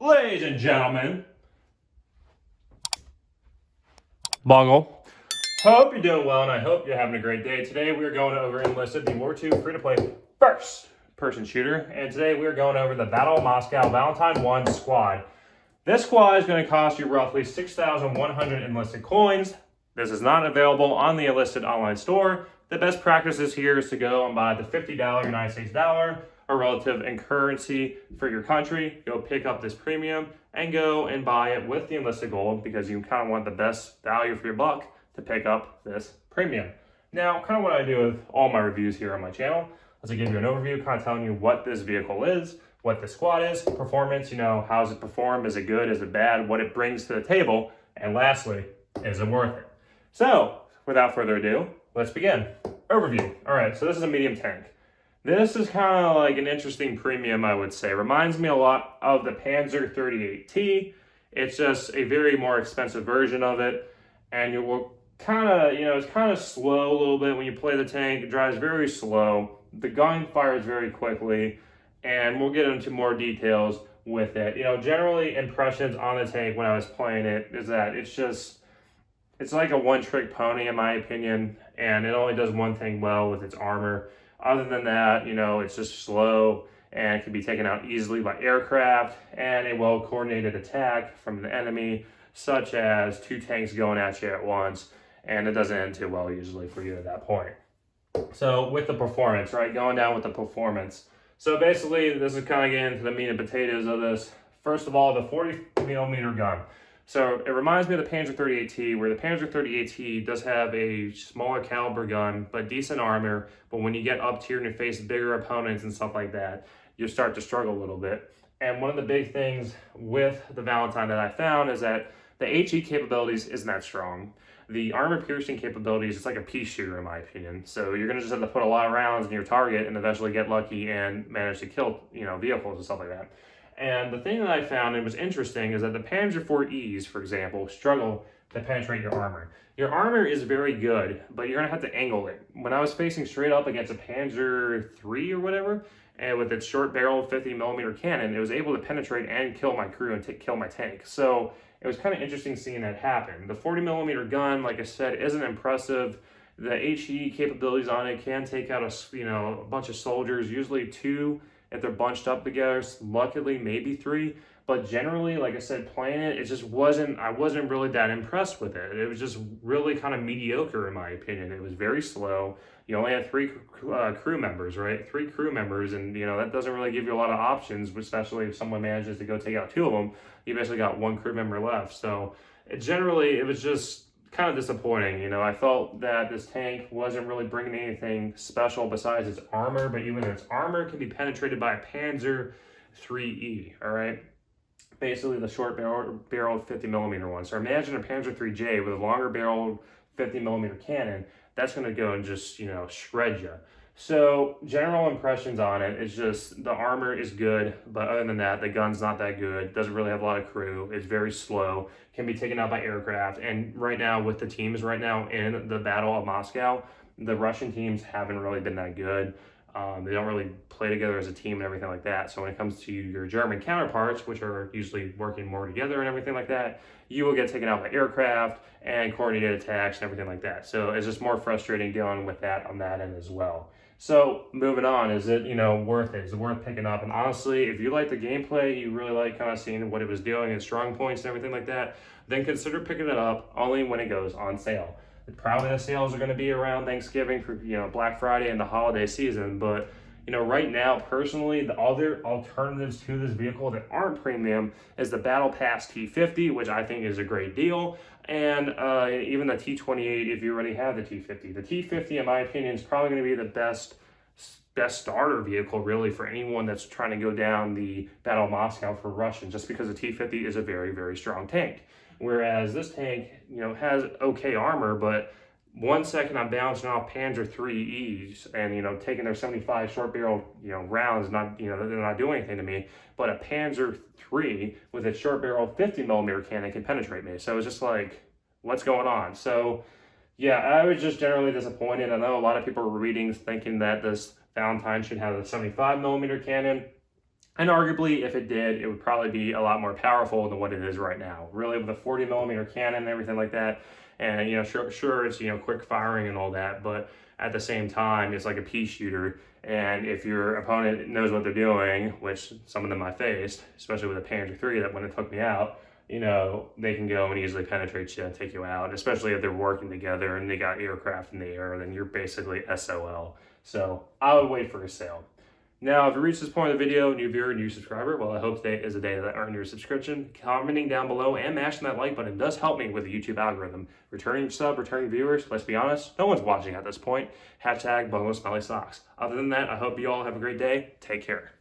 Ladies and gentlemen, Bungle, hope you're doing well and I hope you're having a great day. Today we're going over Enlisted, the War II free-to-play first-person shooter, and today we're going over the Battle of Moscow Valentine Mk.1 squad. This squad is going to cost you roughly 6,100 Enlisted coins. This is not available on the Enlisted online store. The best practices here is to go and buy the $50 United States dollar, or relative in currency for your country. Go pick up this premium and go and buy it with the Enlisted gold because you kind of want the best value for your buck to pick up this premium. Now, kind of what I do with all my reviews here on my channel is I give you an overview, kind of telling you what this vehicle is, what the squad is, performance, how does it perform, is it good, is it bad, what it brings to the table, and lastly, is it worth it? So, without further ado, let's begin. Overview. All right, so this is a medium tank. This is kind of like an interesting premium, I would say. Reminds me a lot of the Panzer 38T. It's just a very more expensive version of it. And you will kind of, it's kind of slow a little bit when you play the tank. It drives very slow. The gun fires very quickly. And we'll get into more details with it. Generally impressions on the tank when I was playing it is that it's like a one-trick pony in my opinion. And it only does one thing well with its armor. Other than that, it's just slow and it can be taken out easily by aircraft and a well-coordinated attack from the enemy, such as two tanks going at you at once, and it doesn't end too well usually for you at that point. So with the performance, right, going down with the performance. So basically, this is kind of getting into the meat and potatoes of this. First of all, the 40mm gun. So it reminds me of the Panzer 38T, where the Panzer 38T does have a smaller caliber gun, but decent armor. But when you get up tier and you face bigger opponents and stuff like that, you start to struggle a little bit. And one of the big things with the Valentine that I found is that the HE capabilities isn't that strong. The armor piercing capabilities, it's like a pea shooter in my opinion. So you're gonna just have to put a lot of rounds in your target and eventually get lucky and manage to kill, vehicles and stuff like that. And the thing that I found, and was interesting, is that the Panzer IV's, for example, struggle to penetrate your armor. Your armor is very good, but you're gonna have to angle it. When I was facing straight up against a Panzer III or whatever, and with its short barrel 50mm cannon, it was able to penetrate and kill my crew and kill my tank. So it was kind of interesting seeing that happen. The 40mm gun, like I said, isn't impressive. The HE capabilities on it can take out a bunch of soldiers, usually two if they're bunched up together, luckily maybe three, but generally, like I said, playing it, I wasn't really that impressed with it. It was just really kind of mediocre in my opinion. It was very slow. You only had three crew members, right? 3 crew members, and that doesn't really give you a lot of options, especially if someone manages to go take out 2 of them. You basically got 1 crew member left. So it was just kind of disappointing. I felt that this tank wasn't really bringing anything special besides its armor, but even its armor can be penetrated by a Panzer IIIe, all right? Basically the short barreled 50mm one. So imagine a Panzer IIIJ with a longer barreled 50mm cannon. That's going to go and just, shred you. So general impressions on it is just the armor is good, but other than that, the gun's not that good. Doesn't really have a lot of crew. It's very slow. Can be taken out by aircraft. And right now, with the teams right now in the Battle of Moscow, the Russian teams haven't really been that good. They don't really play together as a team and everything like that. So when it comes to your German counterparts, which are usually working more together and everything like that, you will get taken out by aircraft and coordinated attacks and everything like that. So it's just more frustrating dealing with that on that end as well. So moving on, is it, worth it? Is it worth picking up? And honestly, if you like the gameplay, you really like kind of seeing what it was doing and strong points and everything like that, then consider picking it up only when it goes on sale. Probably the sales are going to be around Thanksgiving for, Black Friday and the holiday season. But, right now, personally, the other alternatives to this vehicle that aren't premium is the Battle Pass T50, which I think is a great deal. And even the T28 if you already have the T50. The T50, in my opinion, is probably going to be the best starter vehicle, really, for anyone that's trying to go down the Battle of Moscow for Russian, just because the T50 is a very, very strong tank. Whereas this tank, has okay armor, but 1 second I'm bouncing off Panzer III's and, taking their 75 short barrel, rounds, they're not doing anything to me. But a Panzer III with its short barrel 50mm cannon can penetrate me. So it's just like, what's going on? So yeah, I was just generally disappointed. I know a lot of people were reading thinking that this Valentine should have a 75mm cannon. And arguably, if it did, it would probably be a lot more powerful than what it is right now. Really, with a 40mm cannon and everything like that, and sure, it's quick firing and all that, but at the same time, it's like a pea shooter. And if your opponent knows what they're doing, which some of them I faced, especially with a Panzer III, that when it took me out, they can go and easily penetrate you and take you out. Especially if they're working together and they got aircraft in the air, then you're basically SOL. So I would wait for a sale. Now, if you reach this point of the video, new viewer, new subscriber, well, I hope today is a day that earned your subscription. Commenting down below and mashing that like button does help me with the YouTube algorithm. Returning sub, returning viewers, let's be honest, no one's watching at this point. Hashtag boneless smelly socks. Other than that, I hope you all have a great day. Take care.